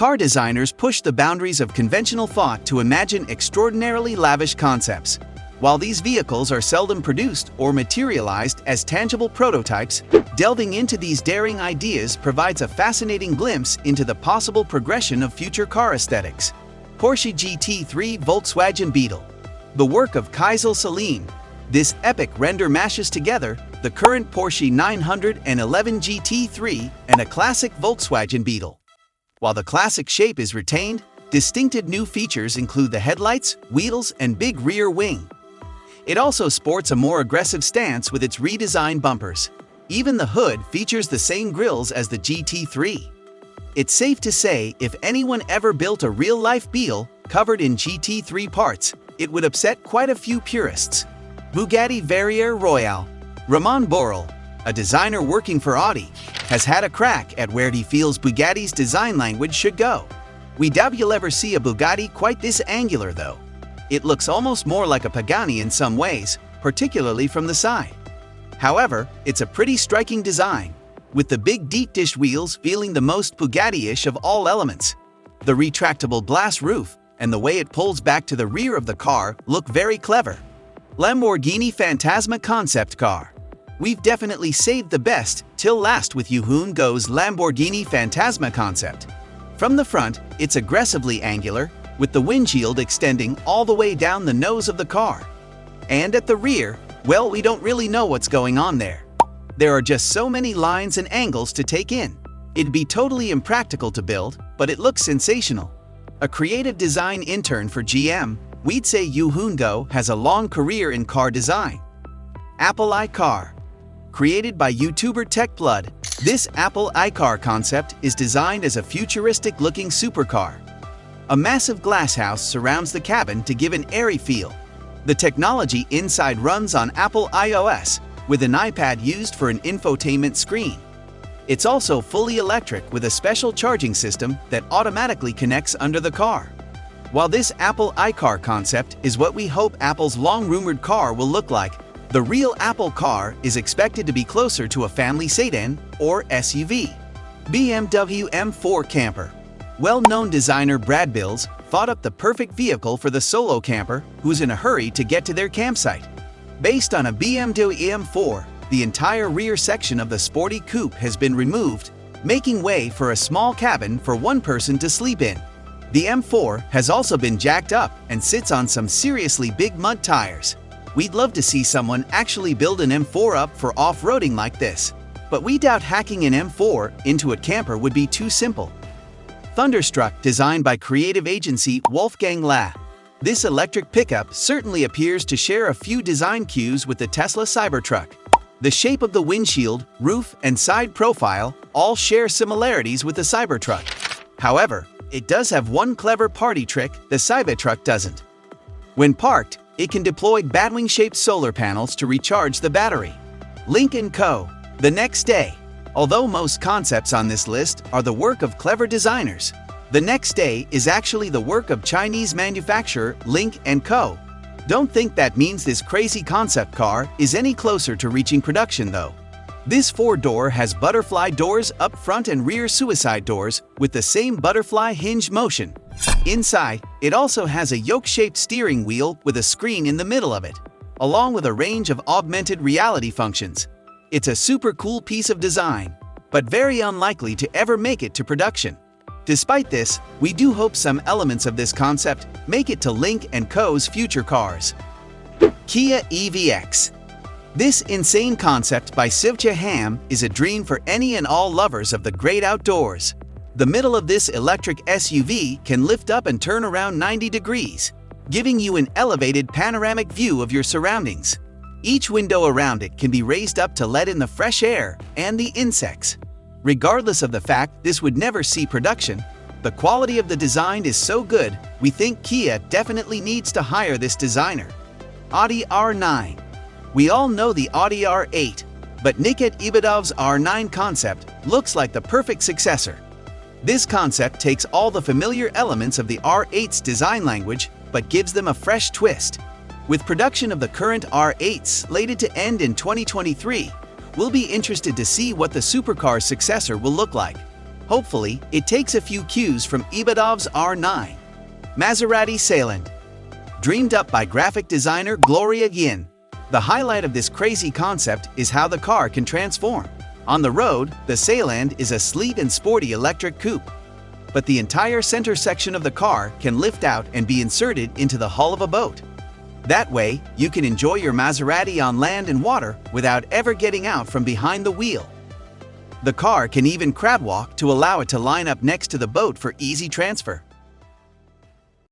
car designers push the boundaries of conventional thought to imagine extraordinarily lavish concepts. While these vehicles are seldom produced or materialized as tangible prototypes, delving into these daring ideas provides a fascinating glimpse into the possible progression of future car aesthetics. Porsche GT3 Volkswagen Beetle. The work of Kaiser Saland. This epic render mashes together the current Porsche 911 GT3 and a classic Volkswagen Beetle. While the classic shape is retained, distinctive new features include the headlights, wheels, and big rear wing. It also sports a more aggressive stance with its redesigned bumpers. Even the hood features the same grills as the GT3. It's safe to say if anyone ever built a real-life Beetle covered in GT3 parts, it would upset quite a few purists. Bugatti Royale. Ramon Borrell, a designer working for Audi, has had a crack at where he feels Bugatti's design language should go. We doubt you'll ever see a Bugatti quite this angular though. It looks almost more like a Pagani in some ways, particularly from the side. However, it's a pretty striking design, with the big deep-dish wheels feeling the most Bugatti-ish of all elements. The retractable glass roof and the way it pulls back to the rear of the car look very clever. Lamborghini Fantasia concept car. We've definitely saved the best till last with Yuhun-Go's Lamborghini Fantasia concept. From the front, it's aggressively angular, with the windshield extending all the way down the nose of the car. And at the rear, well, we don't really know what's going on there. There are just so many lines and angles to take in. It'd be totally impractical to build, but it looks sensational. A creative design intern for GM, we'd say Yuhun-Go has a long career in car design. Apple iCar. Created by YouTuber TechBlood, this Apple iCar concept is designed as a futuristic-looking supercar. A massive glasshouse surrounds the cabin to give an airy feel. The technology inside runs on Apple iOS, with an iPad used for an infotainment screen. It's also fully electric with a special charging system that automatically connects under the car. While this Apple iCar concept is what we hope Apple's long-rumored car will look like, the real Apple car is expected to be closer to a family sedan or SUV. BMW M4 Camper. Well-known designer Brad Bills thought up the perfect vehicle for the solo camper who's in a hurry to get to their campsite. Based on a BMW M4, the entire rear section of the sporty coupe has been removed, making way for a small cabin for one person to sleep in. The M4 has also been jacked up and sits on some seriously big mud tires. We'd love to see someone actually build an M4 up for off-roading like this, but we doubt hacking an M4 into a camper would be too simple. Thunderstruck, designed by creative agency Wolfgang La. This electric pickup certainly appears to share a few design cues with the Tesla Cybertruck. The shape of the windshield, roof, and side profile all share similarities with the Cybertruck. However, it does have one clever party trick the Cybertruck doesn't. When parked, it can deploy batwing-shaped solar panels to recharge the battery. Lynk & Co. The next day. Although most concepts on this list are the work of clever designers, the next day is actually the work of Chinese manufacturer Lynk & Co. Don't think that means this crazy concept car is any closer to reaching production though. This four-door has butterfly doors up front and rear suicide doors with the same butterfly hinge motion. Inside, it also has a yoke-shaped steering wheel with a screen in the middle of it, along with a range of augmented reality functions. It's a super cool piece of design, but very unlikely to ever make it to production. Despite this, we do hope some elements of this concept make it to Lynk & Co.'s future cars. Kia EVX. This insane concept by Sivcha Ham is a dream for any and all lovers of the great outdoors. The middle of this electric SUV can lift up and turn around 90 degrees, giving you an elevated panoramic view of your surroundings. Each window around it can be raised up to let in the fresh air and the insects. Regardless of the fact this would never see production, the quality of the design is so good, we think Kia definitely needs to hire this designer. Audi R9. We all know the Audi R8, but Niket Ibadov's R9 concept looks like the perfect successor. This concept takes all the familiar elements of the R8's design language, but gives them a fresh twist. With production of the current R8 slated to end in 2023, we'll be interested to see what the supercar's successor will look like. Hopefully, it takes a few cues from Ibadov's R9. Maserati Saland. Dreamed up by graphic designer Gloria Guillen. The highlight of this crazy concept is how the car can transform. On the road, the Saland is a sleek and sporty electric coupe. But the entire center section of the car can lift out and be inserted into the hull of a boat. That way, you can enjoy your Maserati on land and water without ever getting out from behind the wheel. The car can even crab walk to allow it to line up next to the boat for easy transfer.